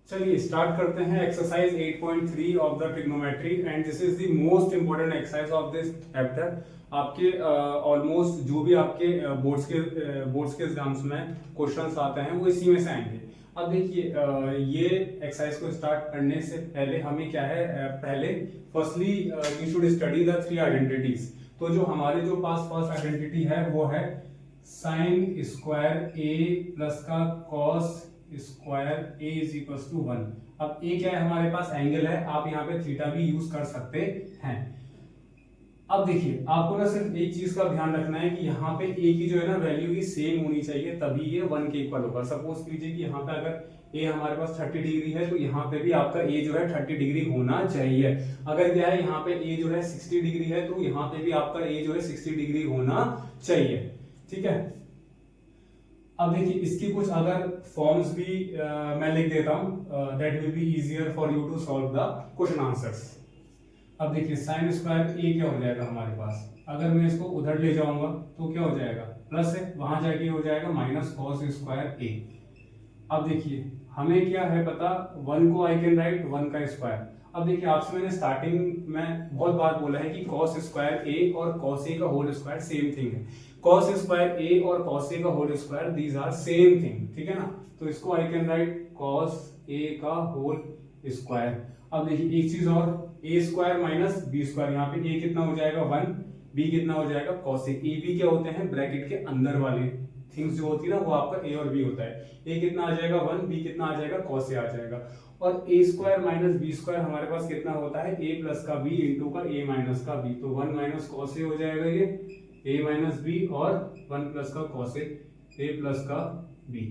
चलिए स्टार्ट करते हैं exercise 8.3 of the trigonometry and this is the most important exercise of this chapter. आपके almost जो भी आपके बोर्ड्स के एग्जाम्स में क्वेश्चंस आते हैं वो इसी में से आएंगे। अब देखिए ये एक्सरसाइज को स्टार्ट करने से पहले हमें क्या है पहले firstly we should study the three identities. तो जो हमारे जो पास फर्स्ट आइडेंटिटी है वो है साइन स्क्वायर ए प्लस का cos square A is equal to 1। अब ए क्या है हमारे पास एंगल है, आप यहाँ पे थीटा भी यूज कर सकते हैं। अब देखिए आपको ना सिर्फ एक चीज का ध्यान रखना है कि यहाँ पे ए की जो है ना वैल्यू की सेम होनी चाहिए तभी ये 1 के इक्वल होगा। सपोज कीजिए कि यहाँ पे अगर ए हमारे पास 30 डिग्री है तो यहाँ पे भी आपका ए जो है 30 डिग्री होना चाहिए। अगर क्या है यहाँ पे ए जो है 60 डिग्री है तो यहाँ पे भी आपका ए जो है 60 डिग्री होना चाहिए। ठीक है, अब देखिए इसकी कुछ अगर फॉर्म्स भी मैं लिख देता हूं that will be easier for you to solve the question answers. अब देखिए साइन स्क्वायर ए क्या हो जाएगा हमारे पास, अगर मैं इसको उधर ले जाऊंगा तो क्या हो जाएगा प्लस है, वहां जाके हो जाएगा माइनस कॉस स्क्वायर ए। अब देखिए हमें क्या है पता 1 को आई कैन राइट 1 का स्क्वायर। अब देखिए आपसे मैंने स्टार्टिंग में बहुत बार बोला है कि कॉस स्क्वायर ए और कॉस ए का होल स्क्वायर सेम थिंग है। कॉस स्क्वायर ए और कॉस ए का whole square these are same thing, ठीक है ना। तो इसको I can write cos A का होल स्क्वायर। अब देखिए एक चीज और A square minus B square, यहाँ पे ए कितना हो जाएगा 1, बी कितना हो जाएगा कॉस ए। बी क्या होते हैं ब्रैकेट के अंदर वाले थिंग्स जो होती है ना वो आपका ए और बी होता है। ए कितना आ जाएगा 1, बी कितना आ जाएगा कॉस ए आ जाएगा। और A square minus B square हमारे पास कितना होता है ए प्लस का बी इंटू का ए माइनस का बी। तो 1 माइनस कॉस ए हो जाएगा ये ए माइनस बी और 1 प्लस का कॉस ए प्लस का बी।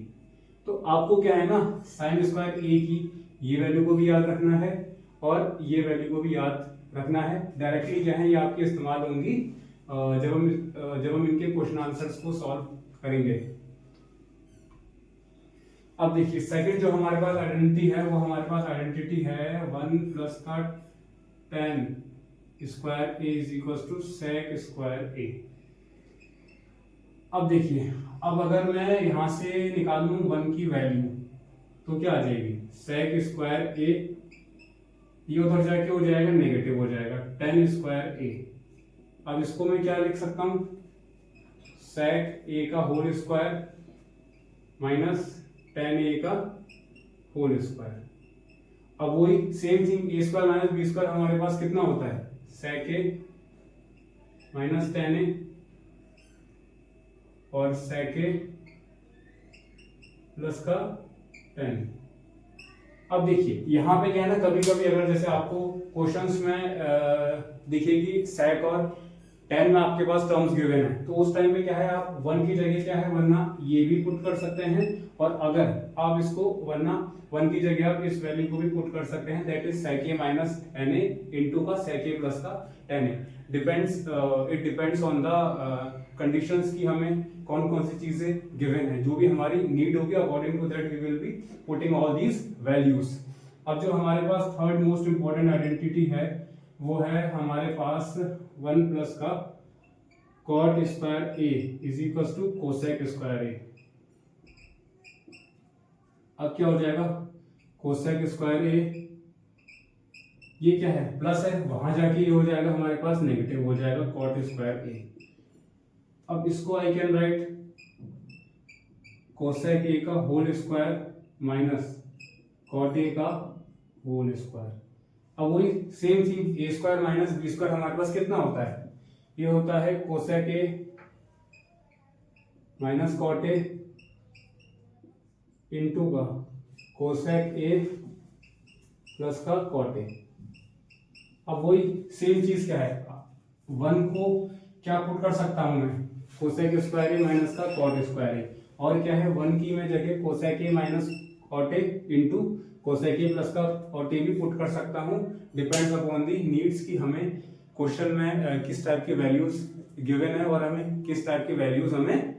तो आपको क्या है ना साइन स्क्वायर ए की ये वैल्यू को भी याद रखना है और ये वैल्यू को भी याद रखना है। डायरेक्टली क्या है ये आपकी इस्तेमाल होंगी जब हम इनके क्वेश्चन आंसर्स को सॉल्व करेंगे। अब देखिए सेकंड जो हमारे पास आइडेंटिटी है वो हमारे पास आइडेंटिटी है 1 प्लस का tan square A is equal to sec square a. अब देखिए अब अगर मैं यहां से निकाल लूं 1 की वैल्यू तो क्या आ जाएगी sec स्क्वायर ए, ये उधर जाके हो जाएगा नेगेटिव हो जाएगा tan स्क्वायर ए। अब इसको मैं क्या लिख सकता हूं sec ए का होल स्क्वायर माइनस tan ए का होल स्क्वायर। अब वही सेम थिंग ए स्क्वायर माइनस बी स्क्वायर हमारे पास कितना होता है sec ए माइनस tan ए और sec ए प्लस का tan। अब देखिए यहाँ पे क्या है ना कभी कभी अगर जैसे आपको क्वेश्चंस में दिखेगी sec और tan में आपके पास टर्म्स गिवन है तो उस टाइम पे क्या है आप 1 की जगह क्या है वरना ये भी पुट कर सकते हैं और अगर आप इसको वरना 1 की जगह आप इस वैल्यू को भी पुट कर सकते हैं that is sec a minus tan a into का sec a प्लस का tan a। It depends on the conditions की हमें कौन कौन सी चीजें गिवन है, जो भी हमारी नीड होगी according to that we will be putting all these values. अब जो हमारे पास थर्ड मोस्ट इंपॉर्टेंट आइडेंटिटी है वो है हमारे पास 1 प्लस का cot square A is equal to cosec square a. अब क्या हो जाएगा कोसेक स्क्वायर ए, ये क्या है प्लस है वहां जाके ये हो जाएगा हमारे पास नेगेटिव हो जाएगा cot स्क्वायर ए। अब इसको आई कैन राइट कोसेक ए का होल स्क्वायर माइनस cot ए का होल स्क्वायर। अब वही सेम थिंग ए स्क्वायर माइनस बी स्क्वायर हमारे पास कितना होता है ये होता है कोसेक ए माइनस cot ए इंटू का कोसेक ए प्लस का cot ए। अब वही सेम चीज क्या है 1 को क्या पुट कर सकता हूं मैं कोसेक स्क्वायर ए माइनस का cot स्क्वायर ए और क्या है 1 की मैं जगह कोसेक ए माइनस cot ए इंटू कोसेक ए प्लस का cot ए भी पुट कर सकता हूं। डिपेंड्स अपॉन दी नीड्स की हमें क्वेश्चन में किस टाइप की वैल्यूज गिवन है और हमें किस टाइप की वैल्यूज हमें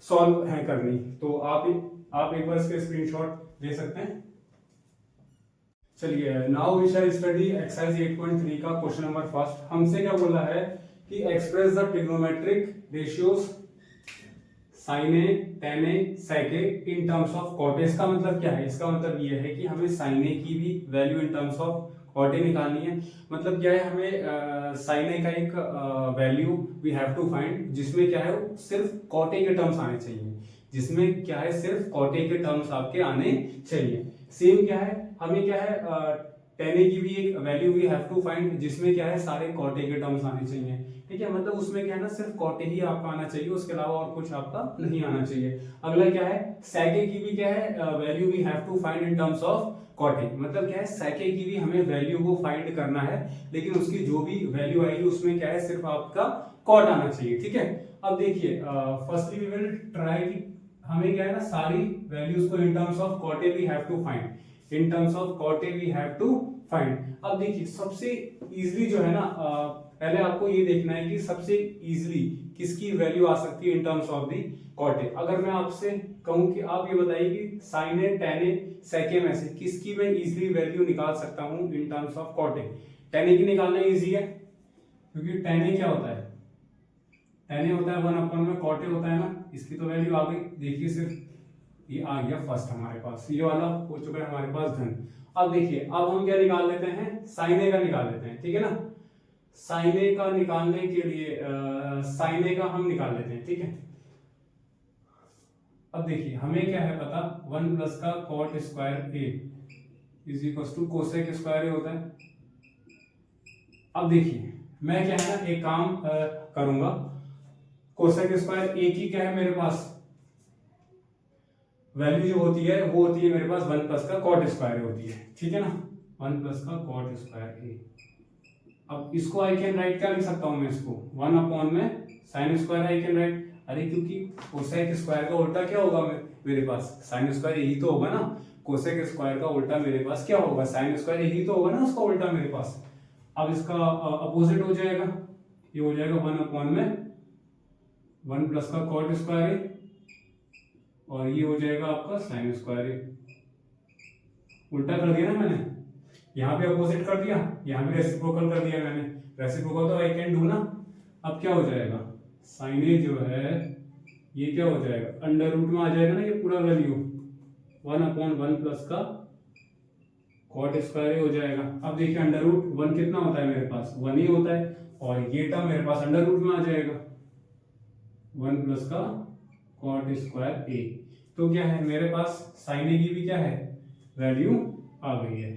सॉल्व है करनी। तो आप एक बार इसके स्क्रीनशॉट ले सकते हैं। चलिए now we shall study exercise 8.3 का क्वेश्चन नंबर फर्स्ट। हमसे क्या बोला है कि express the trigonometric ratios sine A tan A sec A in terms of cot A. इसका मतलब क्या है? इसका मतलब ये है कि हमें साइन ए की भी value in terms of cot A निकालनी है। मतलब क्या है, हमें साइन ए का एक value we have to find जिसमें क्या है सिर्फ कॉट ए के टर्म्स आने चाहिए, जिसमें क्या है सिर्फ कॉट ए के टर्म्स आपके आने चाहिए। सेम क्या है, हमें क्या है टेन ए की भी एक value we have to find जिसमें क्या है सारे कॉट ए के टर्म्स आने चाहिए। ठीक है, मतलब उसमें क्या है ना सिर्फ कॉट ए ही आपका आना चाहिए, उसके अलावा और कुछ आपका नहीं आना चाहिए। अगला क्या है, सेक ए की भी क्या है value we have to find in terms of cot A. मतलब क्या है सेक ए की भी हमें वैल्यू को फाइंड करना है, लेकिन उसकी जो भी वैल्यू आएगी उसमें क्या है सिर्फ आपका कॉट आना चाहिए। ठीक है, अब देखिए फर्स्टली वी विल ट्राई कि हमें क्या है ना सारी वैल्यूज को in terms of cot A we have to find, in terms of cot A we have to find. अब देखिए सबसे इजीली जो है ना पहले आपको ये देखना है कि सबसे इजीली किसकी वैल्यू आ सकती है in terms of the cot A. अगर मैं आपसे कहूं कि आप ये बताइए कि sign A tan A sec ए में से किसकी मैं इजीली वैल्यू निकाल सकता हूं in terms of cot a. Tan a की निकालना इजी है क्योंकि टेन ए क्या होता है, टेन ए होता है 1 में कॉट ए होता है ना, इसकी तो वैल्यू आ गई। देखिए सिर्फ ये आ गया फर्स्ट हमारे पास, ये वाला हो चुका है हमारे पास धन। अब देखिए अब हम क्या निकाल लेते हैं, साइन ए का निकाल लेते हैं। ठीक है ना, साइन ए का निकालने के लिए साइन ए का हम निकाल लेते हैं। ठीक है, अब देखिए हमें क्या है पता 1 प्लस का cot square A is equal to cosec square a होता है। अब देखिए मैं क्या है ना एक काम करूंगा, कोसेक स्क्वायर ए की क्या है मेरे पास वैल्यू जो होती है वो होती है मेरे पास 1 प्लस का कॉट स्क्वायर होती है। ठीक है ना, 1 प्लस का कॉट स्क्वायर ए। अब इसको आई कैन राइट क्या लिख सकता हूं मैं इसको 1 अपॉन में sine square I can right. अरे क्योंकि कोसेक स्क्वायर का उल्टा क्या होगा मेरे पास साइन स्क्वायर यही तो होगा ना, कोसेक स्क्वायर का उल्टा मेरे पास क्या होगा साइन स्क्वायर यही तो होगा ना उसका उल्टा मेरे पास। अब इसका अपोजिट हो जाएगा, ये हो जाएगा 1 अपॉन में 1 प्लस का कॉट स्क्वायर ए और ये हो जाएगा आपका साइन स्क्वायर ए। उल्टा कर दिया ना मैंने, यहाँ पे अपोजिट कर दिया, यहाँ भी रेसिप्रोकल कर दिया मैंने। रेसिप्रोकल तो आई कैन डू ना। अब क्या हो जाएगा साइन ए जो है ये क्या हो जाएगा अंडर रूट में आ जाएगा ना ये पूरा वैल्यू 1 अपॉन 1 प्लस का कॉट स्क्वायर हो जाएगा। अब देखिए अंडर रूट 1 कितना होता है मेरे पास 1 ही होता है और ये टर्म मेरे पास अंडर रूट में आ जाएगा 1 प्लस का कॉट स्क्वायर ए। तो क्या है मेरे पास साइन ए की भी क्या है वैल्यू आ गई है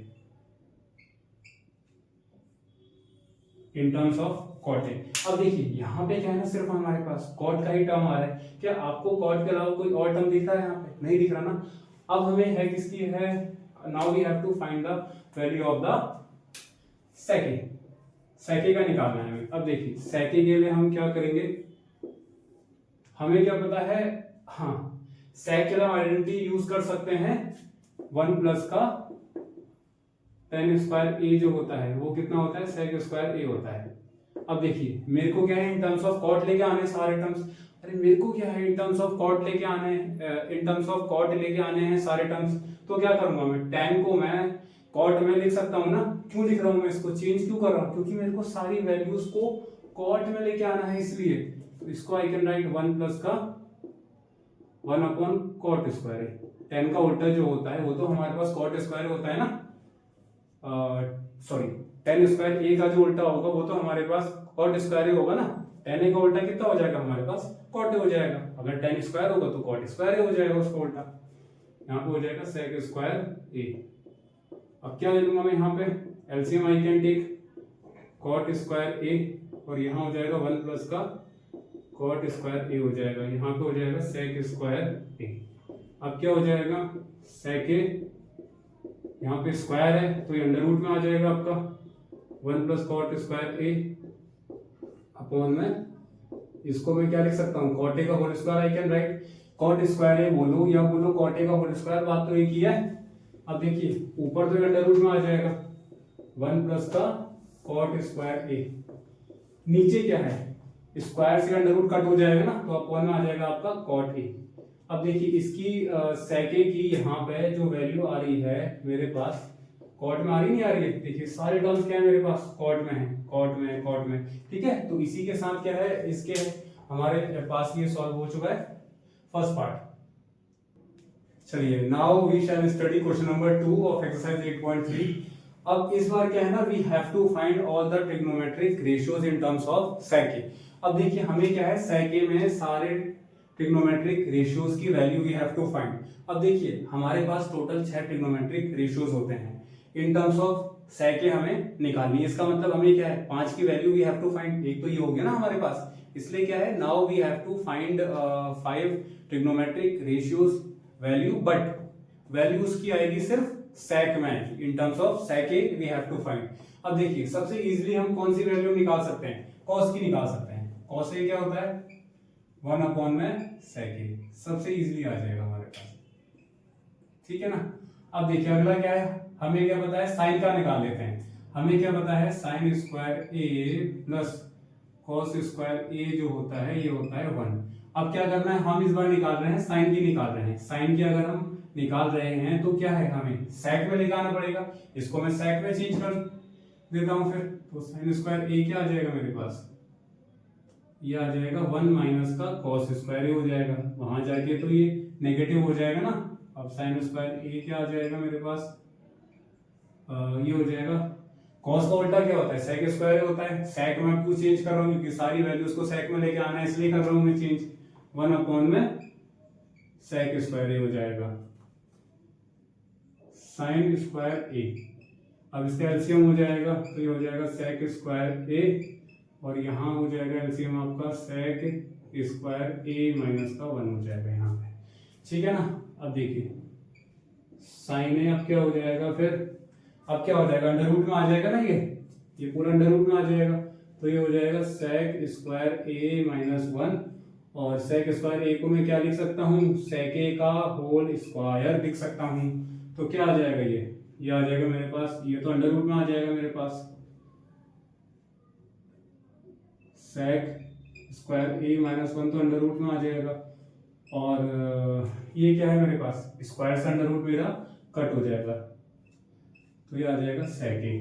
in terms of cot A. अब देखिए यहाँ पे क्या है ना सिर्फ हमारे पास कॉट का ही टर्म आ रहा है। क्या आपको कॉट के अलावा कोई और टर्म दिख रहा है यहाँ पे? नहीं दिख रहा ना। अब हमें है किसकी है, now we have to find the value of the sec. Sec का निकालना है हमें। अब देखिए सेके के लिए हम क्या करेंगे, हमें क्या पता है, हाँ सेक के लिए हम आइडेंटिटी यूज कर सकते हैं 1 प्लस का टेन स्क्वायर ए जो होता है वो कितना होता है सेक स्क्वायर ए होता है। अब देखिए मेरे को क्या है इन टर्म्स ऑफ कॉट लेके आने सारे टर्म्स, अरे मेरे को क्या है इन टर्म्स ऑफ कॉट लेके आने इन टर्म्स ऑफ कॉट लेके आने हैं सारे टर्म्स। तो क्या करूंगा मैं टेन को मैं कॉट में लिख सकता हूँ ना। क्यों लिख रहा हूँ मैं इसको चेंज क्यों कर रहा हूँ, क्योंकि मेरे को सारी वैल्यूज को कॉट में लेके आना है इसलिए। तो इसको आई कैन राइट 1 प्लस का 1 अपॉन कॉट स्क्वायर ए। टेन का उल्टा जो होता है वो तो हमारे पास कॉट स्क्वायर होता है ना, सॉरी टेन स्क्वायर ए का जो उल्टा होगा वो तो हमारे पास कॉट स्क्वायर होगा ना। टेन ए का उल्टा कितना हो जाएगा हमारे पास कॉट हो जाएगा। अगर टेन स्क्वायर होगा तो कॉट स्क्वायर हो जाएगा उसका उल्टा, यहाँ पे हो जाएगा सेक स्क्वायर ए। अब क्या ले लूंगा मैं यहाँ पे LCM I can take cot square ए और यहाँ हो जाएगा 1 प्लस का कॉट स्क्वायर ए हो जाएगा, यहाँ पे हो जाएगा सेक स्क्वायर ए। अब क्या हो जाएगा सेक ए, यहाँ पे स्क्वायर है तो ये अंडर रूट में आ जाएगा आपका 1 प्लस कॉट स्क्वायर ए अपॉन में इसको मैं क्या लिख सकता हूँ कॉट ए का whole square I can write. Cot square a बोलो या बोलो कॉट ए का होल स्क्वायर, बात तो एक ही है। अब देखिए ऊपर तो अंडर रूट में आ जाएगा 1 प्लस का कॉट स्क्वायर ए, नीचे क्या है स्क्वायर से अंडर रूट कट हो जाएगा ना तो अपॉन में आ जाएगा आपका कॉट ए। अब देखिए इसकी सेके की यहाँ पे जो वैल्यू आ रही है मेरे पास कॉट में आ रही नहीं आ रही है, देखिए सारे टर्म्स क्या है मेरे पास कॉट में है कॉट में कॉट में। ठीक है, तो इसी के साथ क्या है इसके हमारे पास ये सॉल्व हो चुका है फर्स्ट पार्ट। चलिए now we shall study question number 2 of exercise 8.3। अब इस बार क्या है ना, we have to find all the trigonometric ratios in terms of sec. अब देखिए हमें क्या है, सेके में सारे ट्रिग्नोमेट्रिक रेशियोज की value we have to find. अब देखिए हमारे पास टोटल 6 ट्रिग्नोमेट्रिक रेशियोज होते हैं इन टर्म्स ऑफ सेके हमें निकालनी है। इसका मतलब हमें क्या है, 5 की value we have to find. एक तो ये हो गया ना हमारे पास, इसलिए क्या है, now we have to find 5 trigonometric ratios value, but value उसकी आएगी सिर्फ सेक में, in terms of sec we have to find. अब देखिए सबसे इजीली हम कौन सी वैल्यू निकाल सकते हैं, कॉस की निकाल सकते हैं। कॉस ए क्या होता है, 1 अपॉन में सेके, सबसे इजीली आ जाएगा हमारे पास, ठीक है ना। अब देखिए अगला क्या है, हमें क्या पता है, साइन का निकाल लेते हैं। हमें क्या पता है, sine square A plus cos square ए जो होता है ये होता है 1। अब क्या करना है, हम इस बार निकाल रहे हैं साइन की, निकाल रहे हैं साइन की। अगर हम निकाल रहे हैं तो क्या है, हमें सेक में लेकर पड़ेगा। इसको मैं सेक में चेंज कर देता हूं फिर, तो साइन स्क्वायर ए क्या आ जाएगा मेरे पास, ये आ जाएगा 1 माइनस का कॉस स्क्वायर ए हो जाएगा। वहां जाके तो ये नेगेटिव हो जाएगा ना। अब साइन स्क्वायर ए क्या आ जाएगा मेरे पास, ये हो जाएगा, कॉस का उल्टा क्या होता है, सेक स्क्वायर होता है। सेक में क्यों चेंज कर रहा हूँ, क्योंकि सारी वैल्यूज को सेक में लेके आना है, इसलिए कर रहा हूँ मैं चेंज। 1 अपॉन में सेक स्क्वायर ए हो जाएगा, साइन स्क्वायर ए। अब इसका एलसीएम हो जाएगा, तो ये हो जाएगा सेक स्क्वायर ए, और यहाँ हो जाएगा एलसीएम आपका सेक स्क्वायर ए माइनस का 1 हो जाएगा यहाँ पे, ठीक है ना। अब देखिए साइन ए अब क्या हो जाएगा फिर, अब क्या हो जाएगा, अंडर रूट में आ जाएगा ना, ये पूरा अंडर रूट में आ जाएगा। तो ये हो जाएगा सेक स्क्वायर ए माइनस 1, और सेक स्क्वायर ए को मैं क्या लिख सकता हूँ, सेक ए का होल स्क्वायर लिख सकता हूँ। तो क्या आ जाएगा, ये आ जाएगा मेरे पास, ये तो अंडर रूट में आ जाएगा मेरे पास, सेक स्क्वायर ए माइनस 1 तो अंडर रूट में आ जाएगा, और ये क्या है मेरे पास, स्क्वायर से अंडर रूट मेरा कट हो जाएगा, तो ये आ जाएगा सेक ए।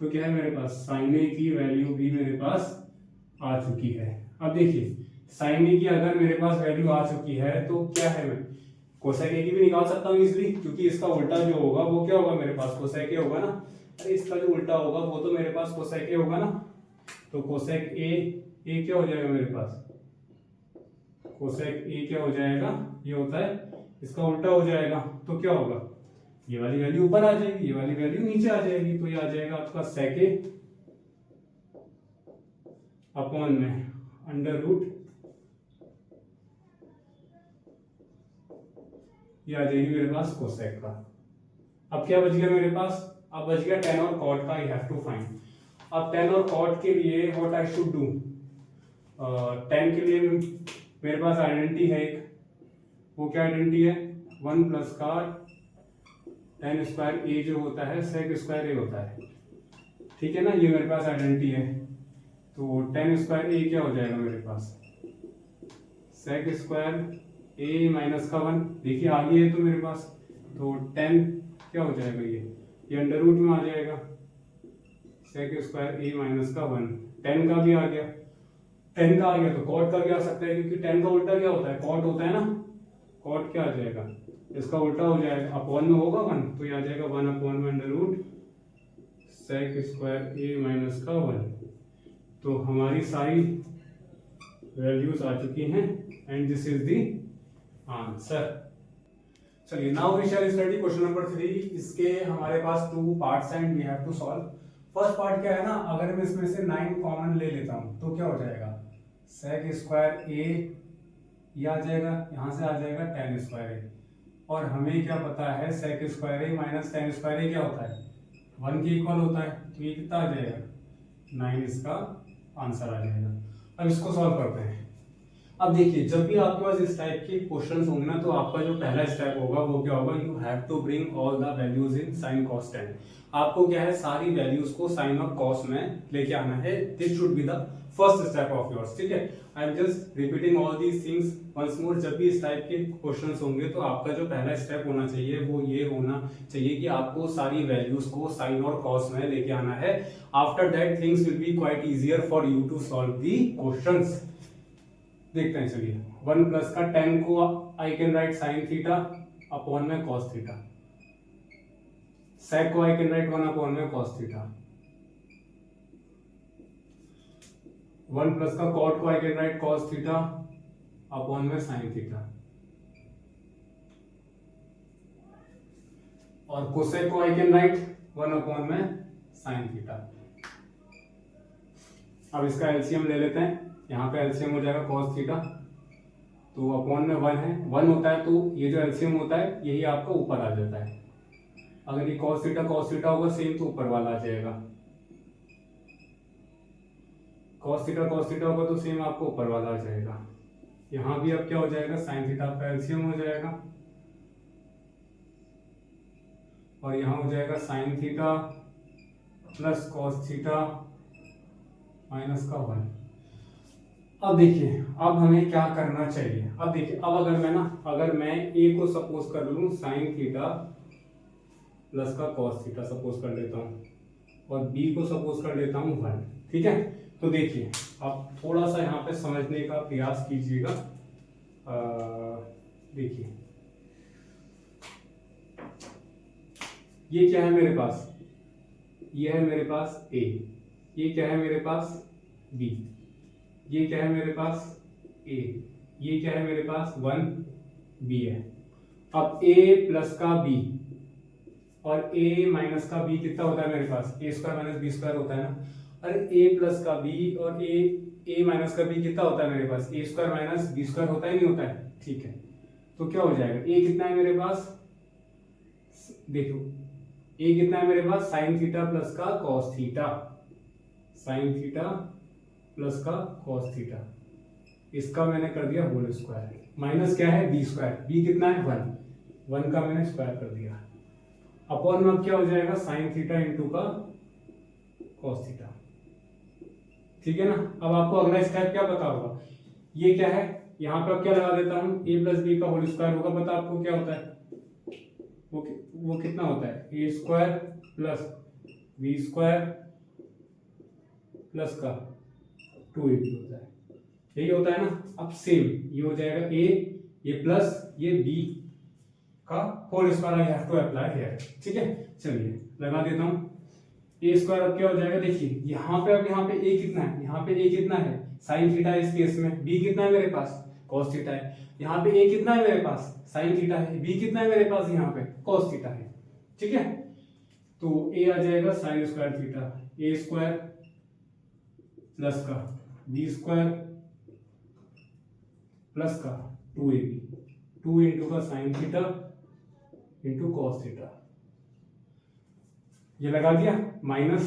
तो क्या है मेरे पास, साइन ए की वैल्यू भी मेरे पास आ चुकी है। अब देखिए साइन ए की अगर मेरे पास वैल्यू आ चुकी है तो क्या है, मैं कोसेक ए की भी निकाल सकता हूँ इजीली, क्योंकि इसका उल्टा जो होगा वो क्या होगा मेरे पास, कोसेक ए होगा ना। अरे इसका जो उल्टा होगा वो तो मेरे पास कोसेक ए होगा ना। तो कोसेक ए क्या हो जाएगा मेरे पास, कोसेक ए क्या हो जाएगा, ये होता है, इसका उल्टा हो जाएगा। तो क्या होगा, ये वाली वैल्यू ऊपर आ जाएगी, ये वाली वैल्यू नीचे आ जाएगी। तो ये आ जाएगा आपका सेक ए अपॉन में अंडर रूट, ये आ जाएगी मेरे पास कोसेक का। अब क्या बच गया मेरे पास, अब बच गया tan और cot का, आई हैव टू फाइंड। अब tan और cot के लिए what I should do, tan के लिए मेरे पास आइडेंटिटी है एक, वो क्या आइडेंटिटी है, 1 प्लस का tan स्क्वायर ए जो होता है सेक स्क्वायर ए होता है, ठीक है ना। ये मेरे पास आइडेंटिटी है, तो tan स्क्वायर ए क्या हो जाएगा मेरे पास, सेक स्क्वायर ए माइनस का 1, देखिए आगे है तो मेरे पास, तो tan क्या हो जाएगा, ये अंडर रूट में आ जाएगा, सेक स्क्वायर ए माइनस का 1, tan का भी आ गया, tan का आ गया तो cot का भी आ सकता है, क्योंकि tan का उल्टा क्या होता है, cot होता है ना। cot क्या आ जाएगा, इसका उल्टा हो जाएगा, अपॉन में होगा 1, तो ये आ जाएगा 1 अपॉन में under root sec square a minus का 1। तो हमारी सारी वैल्यूज आ चुकी हैं, and this is the answer. चलिए now we shall study question number 3। इसके हमारे पास 2 parts and we have to solve. First part क्या है ना, अगर मैं इसमें से 9 कॉमन ले लेता हूं तो क्या हो जाएगा, सेक स्क्वायर ए ये आ जाएगा, यहां से आ जाएगा tan स्क्वायर ए, और हमें क्या पता है सेक square a minus tan square ए क्या होता है, 1 के इक्वल होता है। तो ये कितना आ जाएगा, 9 इसका आंसर आ जाएगा। अब इसको सॉल्व करते हैं। अब देखिए जब भी आपके पास इस टाइप के क्वेश्चंस होंगे ना, तो आपका जो पहला स्टेप होगा वो क्या होगा, you have to bring all the values in sine cos tan। आपको क्या है, सारी वैल्यूज को साइन और कॉस में लेके आना है। This should be the first step of yours, ठीक है। I am just repeating all these things once more. जब भी इस टाइप के क्वेश्चंस होंगे तो आपका जो पहला स्टेप होना चाहिए वो ये होना चाहिए कि आपको सारी वैल्यूज को साइन और कॉस में लेके आना है। After that things will be quite easier for you to solve the questions. देखते हैं चलिए। 1 प्लस का 10 को I can write sine theta upon में कॉस थीटा, सेक को आई कैन राइट 1 अपॉन में कॉस थीटा, 1 प्लस का कॉट को I can write cos theta upon में साइन थीटा, और कोसेक को आई कैन राइट 1 अपॉन में साइन थीटा। अब इसका एलसीएम ले लेते हैं, यहाँ पे एलसीएम हो जाएगा cos थीटा, तो अपॉन में 1 है, 1 होता है तो ये जो एलसीएम होता है यही आपका ऊपर आ जाता है। अगर ये cos थीटा होगा सेम तो ऊपर वाला आ जाएगा, cos थीटा होगा तो सेम आपको ऊपर वाला आ जाएगा। यहाँ भी अब क्या हो जाएगा, sin थीटा का एलसीएम हो जाएगा, और यहाँ हो जाएगा sin theta plus cos theta minus का 1। अब देखिए अब हमें क्या करना चाहिए। अब देखिए अब अगर मैं a को सपोज कर लूं sin थीटा प्लस का cos थीटा सपोज कर लेता हूं, और b को सपोज कर लेता हूं 1, ठीक है। तो देखिए आप थोड़ा सा यहाँ पे समझने का प्रयास कीजिएगा। देखिए ये क्या है मेरे पास, ये है मेरे पास a, ये क्या है मेरे पास b, ये क्या है मेरे पास a, ये क्या है मेरे पास 1b है। अब a प्लस का b और a माइनस का b कितना होता है मेरे पास, a square minus b square होता है ना। अरे a प्लस का b और a माइनस का b कितना होता है मेरे पास, a square minus b square होता है नहीं होता है, ठीक है। तो क्या हो जाएगा, a कितना है मेरे पास, देखो a कितना है मेरे पास साइन थीटा प्लस का cos theta, sine theta plus का कॉस थीटा, इसका मैंने कर दिया होल स्क्वायर, माइनस क्या है b स्क्वायर, b कितना है 1 का मैंने स्क्वायर कर दिया, अपॉन में अब क्या हो जाएगा साइन थीटा इंटू का कॉस थीटा, ठीक है ना। अब आपको अगला स्टेप क्या पता होगा, ये क्या है, यहाँ पे अब क्या लगा देता हूँ, a प्लस बी का होल स्क्वायर होगा, पता आपको क्या होता है, वो कितना होता है a square plus b square plus का 2ab होता है, यही होता है ना। अब सेम ये हो जाएगा a, ये प्लस ये b का whole square I have to apply here, ठीक है। चलिए लगा देता हूँ, a स्क्वायर अब क्या हो जाएगा, देखिए यहाँ पे अब यहाँ पे a कितना है, यहाँ पे a कितना है साइन थीटा है इस केस में, b कितना है मेरे पास cos थीटा है, यहाँ पे a कितना है मेरे पास साइन थीटा है, b कितना है मेरे पास यहाँ पे cos थीटा है, ठीक है। तो a आ जाएगा sign square theta, a square plus का b स्क्वायर प्लस का 2ab, 2 इंटू का sine theta into cos theta, ये लगा दिया, माइनस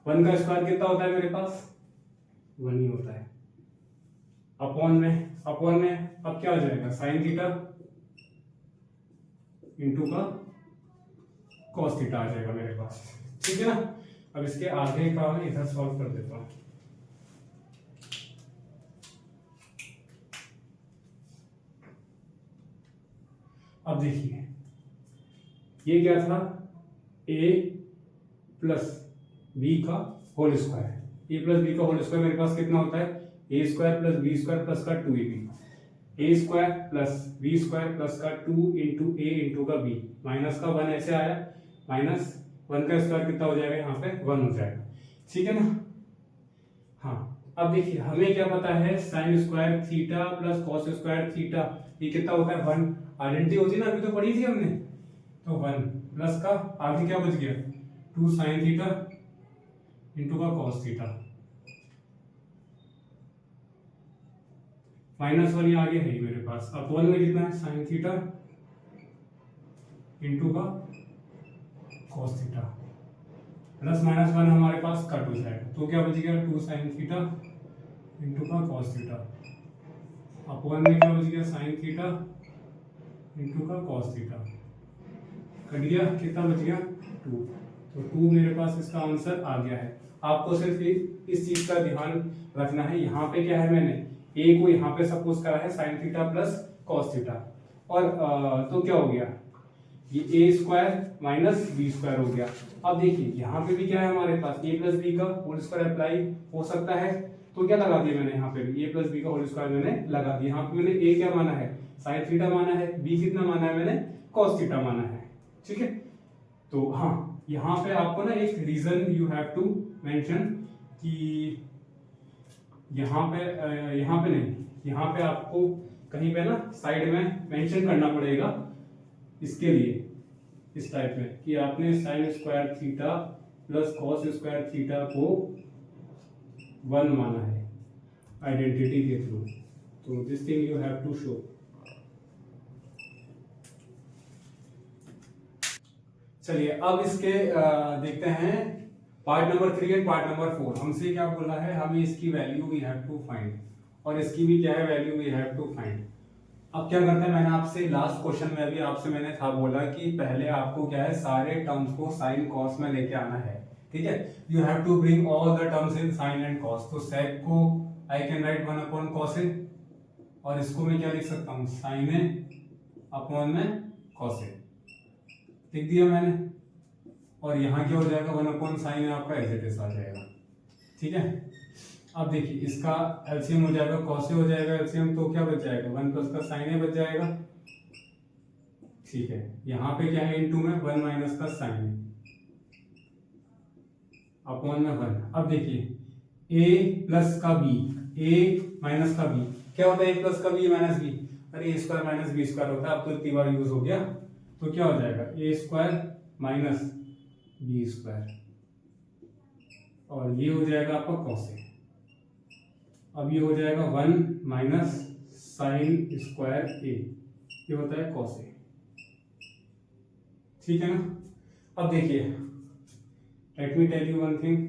1 का स्क्वायर कितना होता है मेरे पास 1 ही होता है, अपॉन में अब क्या आ जाएगा साइन थीटा इंटू का कॉस थीटा आ जाएगा मेरे पास, ठीक है ना। अब इसके आगे का मैं इधर सॉल्व कर देता हूं। अब देखिए ये क्या था, a प्लस b का whole square, a plus b का होल स्क्वायर मेरे पास कितना होता है a square plus b square plus का 2ab, a square plus b square plus का 2 इंटू a इंटू का b, माइनस का 1 ऐसे आया, माइनस 1 का स्क्वायर कितना हो जाएगा यहाँ पे 1 हो जाएगा, ठीक है ना। हाँ अब देखिए हमें क्या पता है, sine square theta plus cos square theta ये कितना होता है 1, आइडेंटिटी होती है ना, अभी तो पढ़ी थी हमने, तो 1 प्लस का आगे क्या बच गया 2 साइन थीटा इंटू का कॉस थीटा, माइनस 1 ये आगे है ही मेरे पास, अब 1 में कितना है साइन थीटा इंटू का कॉस थीटा, प्लस माइनस 1 हमारे पास कट हो जाएगा, तो क्या बच गया 2 साइन थीटा इंटू का कॉस थीटा, अपॉन में क्या बच गया साइन थीटा इंटू का कॉस थीटा, कट गया, कितना बच गया 2, तो 2 मेरे पास इसका आंसर आ गया है। आपको सिर्फ इस चीज का ध्यान रखना है, यहाँ पे क्या है मैंने a को यहाँ पे सपोज करा है sine theta plus cos theta, और तो क्या हो गया ये a square minus b square हो गया। अब देखिए यहाँ पे भी क्या है हमारे पास a प्लस बी का होल स्क्वायर अप्लाई हो सकता है, तो क्या लगा दिया मैंने यहाँ पे a प्लस बी का होल स्क्वायर मैंने लगा दिया। यहाँ पे मैंने a क्या माना है, साइन थीटा माना है, b कितना माना है मैंने, कॉस थीटा माना है। ठीक है, तो हाँ यहाँ पे आपको ना एक reason you have to mention कि यहाँ पे नहीं, यहाँ पे आपको कहीं पे ना साइड में मेंशन करना पड़ेगा इसके लिए, इस टाइप में कि आपने sine square theta plus cos square theta को 1 माना है आइडेंटिटी के थ्रू। तो this thing you have to show. चलिए अब इसके देखते हैं part number 3 and part number 4। हमसे क्या बोला है, हमें इसकी value we have to find, और इसकी भी क्या है value we have to find. अब क्या करते हैं, मैंने आपसे लास्ट क्वेश्चन में भी आपसे मैंने था बोला कि पहले आपको क्या है सारे टर्म्स को साइन कॉस में लेके आना है। ठीक है, you have to bring all the terms in sine and cos. तो सेक को I can write 1 upon cos a, और इसको मैं क्या लिख सकता हूँ, साइन ए अपॉन में कॉस ए लिख दिया मैंने, और यहाँ क्या हो जाएगा 1 अपॉन साइन ए आपका एज इट इज आ जाएगा। ठीक है, अब देखिए इसका एलसीएम हो जाएगा, कॉस ए हो जाएगा एलसीएम, तो क्या बच जाएगा 1 प्लस का साइन ए बच जाएगा। ठीक है, यहाँ पे क्या है इनटू में 1 माइनस का साइन ए अपॉन में 1। अब देखिए a प्लस का b, a माइनस का b क्या होता है, a प्लस का b माइनस b, अरे a square minus b square होता है, अब तो इतनी बार यूज हो गया। तो क्या हो जाएगा a square minus b square, और ये हो जाएगा आपका कॉस ए। अब ये हो जाएगा 1 माइनस साइन स्क्वायर ए, ये होता है कॉस ए। ठीक है ना, अब देखिए let me tell you one thing,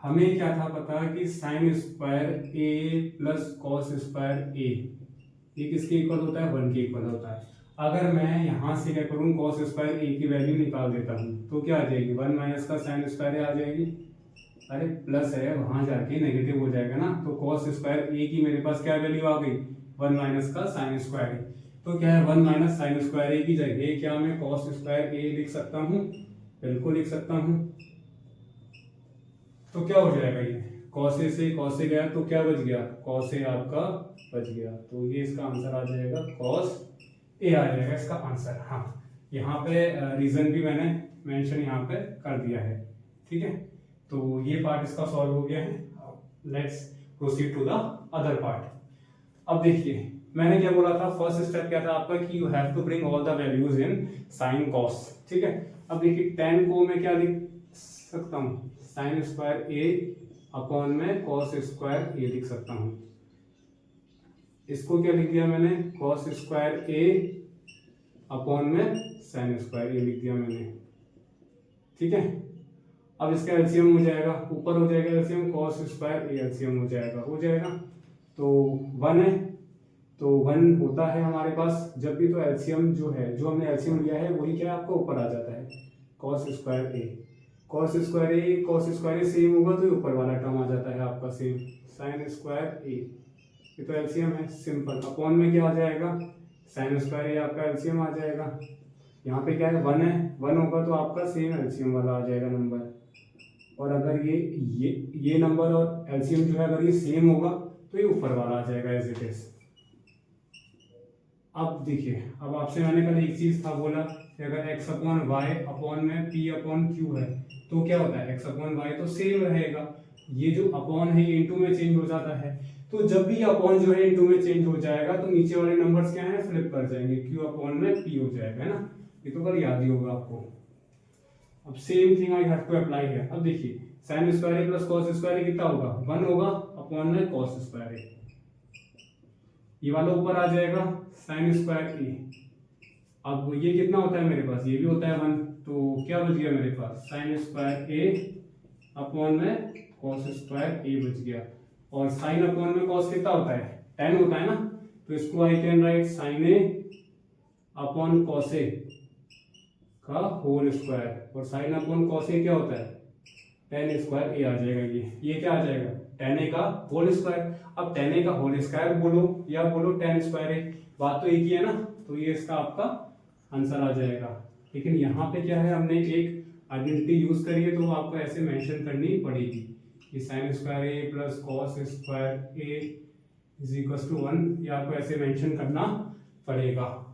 हमें क्या था पता कि sine square A plus cos square A ये किसके इक्वल होता है, 1 के इक्वल होता है। अगर मैं यहां से क्या करूं, कॉस स्क्वायर ए की वैल्यू निकाल देता हूं तो क्या आ जाएगी, 1 माइनस का साइन स्क्वायर ए आ जाएगी। अरे प्लस है, वहां जाके नेगेटिव हो जाएगा ना, तो कॉस स्क्वायर ए की मेरे पास क्या वैल्यू आ गई, 1 माइनस का साइन स्क्वायर ए। तो क्या है 1 माइनस साइन स्क्वायर ए की जगह क्या मैं कॉस स्क्वायर ए लिख सकता हूँ, बिल्कुल लिख सकता हूँ। तो क्या हो जाएगा, ये कॉस ए से कॉस ए गया तो क्या बच गया, कॉस ए आपका बच गया। तो ये इसका आंसर आ जाएगा, कॉस ए आ जाएगा इसका आंसर। हाँ, यहाँ पे रीजन भी मैंने मेंशन यहाँ पे कर दिया है। ठीक है, तो ये पार्ट इसका सॉल्व हो गया है। Let's proceed to the other part. अब देखिए मैंने क्या बोला था, फर्स्ट स्टेप क्या था आपका कि you have to bring all the values in sine cos. ठीक है, अब देखिए tan को मैं क्या लिख सकता हूँ, साइन स्क्वायर ए अपॉन में कॉस स्क्वायर ए लिख सकता हूँ। इसको क्या लिख दिया मैंने, कॉस स्क्वायर ए अपॉन में साइन स्क्वायर ए लिख दिया मैंने। ठीक है, अब इसका एलसीएम हो जाएगा, ऊपर हो जाएगा LCM, cos square A LCM हो जाएगा। तो 1 है, तो 1 होता है हमारे पास जब भी, तो एलसीएम जो है, जो हमने एलसीएम लिया है वही क्या है आपका ऊपर आ जाता है, कॉस स्क्वायर ए। कॉस स्क्वायर ए सेम होगा तो ऊपर वाला टर्म आ जाता है आपका सेम, साइन स्क्वायर ए। ये तो एलसीएम है सिंपल, अपॉन में क्या आ जाएगा, साइन स्क्वायर ए आपका एलसीएम आ जाएगा। यहाँ पे क्या है 1 है, 1 होगा तो आपका सेम एलसीएम वाला आ जाएगा नंबर। और अगर ये नंबर और एलसीएम जो है अगर ये सेम होगा तो ये ऊपर वाला आ जाएगा एज इट इज। अब देखिए, अब आपसे मैंने कल एक चीज था बोला कि अगर x अपॉन वाई अपॉन में p अपॉन क्यू है तो क्या होता है, x अपॉन वाई तो सेम रहेगा, ये जो अपॉन है ये इनटू में चेंज हो जाता है। तो जब भी अपॉन जो है इनटू में चेंज हो जाएगा तो नीचे वाले नंबर्स क्या है, फ्लिप कर जाएंगे, q अपॉन में p हो जाएगा, है ना, ये तो कल याद ही होगा आपको। अब same thing I have to apply है। अब देखिए sine square A plus cos square A कितना होगा, 1 होगा अपॉन में कॉस स्क्वायर ए, ये वाला ऊपर आ जाएगा साइन स्क्वायर ए। अब ये कितना होता है मेरे पास, ये भी होता है 1, तो क्या बच गया मेरे पास, साइन स्क्वायर ए अपॉन में कॉस स्क्वायर ए बच गया। और साइन अपॉन में कॉस कितना होता है, 10 होता है ना, तो इसको I can write sine A upon cos A का होल स्क्वायर, और साइन अपॉन कॉस ए क्या होता है, tan स्क्वायर ए आ जाएगा। ये क्या आ जाएगा, tan ए का होल स्क्वायर। अब tan ए का होल स्क्वायर बोलो या बोलो tan स्क्वायर ए, बात तो एक ही है ना, तो ये इसका आपका आंसर आ जाएगा। लेकिन यहाँ पे क्या है, हमने एक आइडेंटिटी यूज करी है तो वो आपको ऐसे मेंशन करनी पड़ेगी कि sine square A plus cos square A is equal to 1, ये आपको ऐसे मेंशन करना पड़ेगा।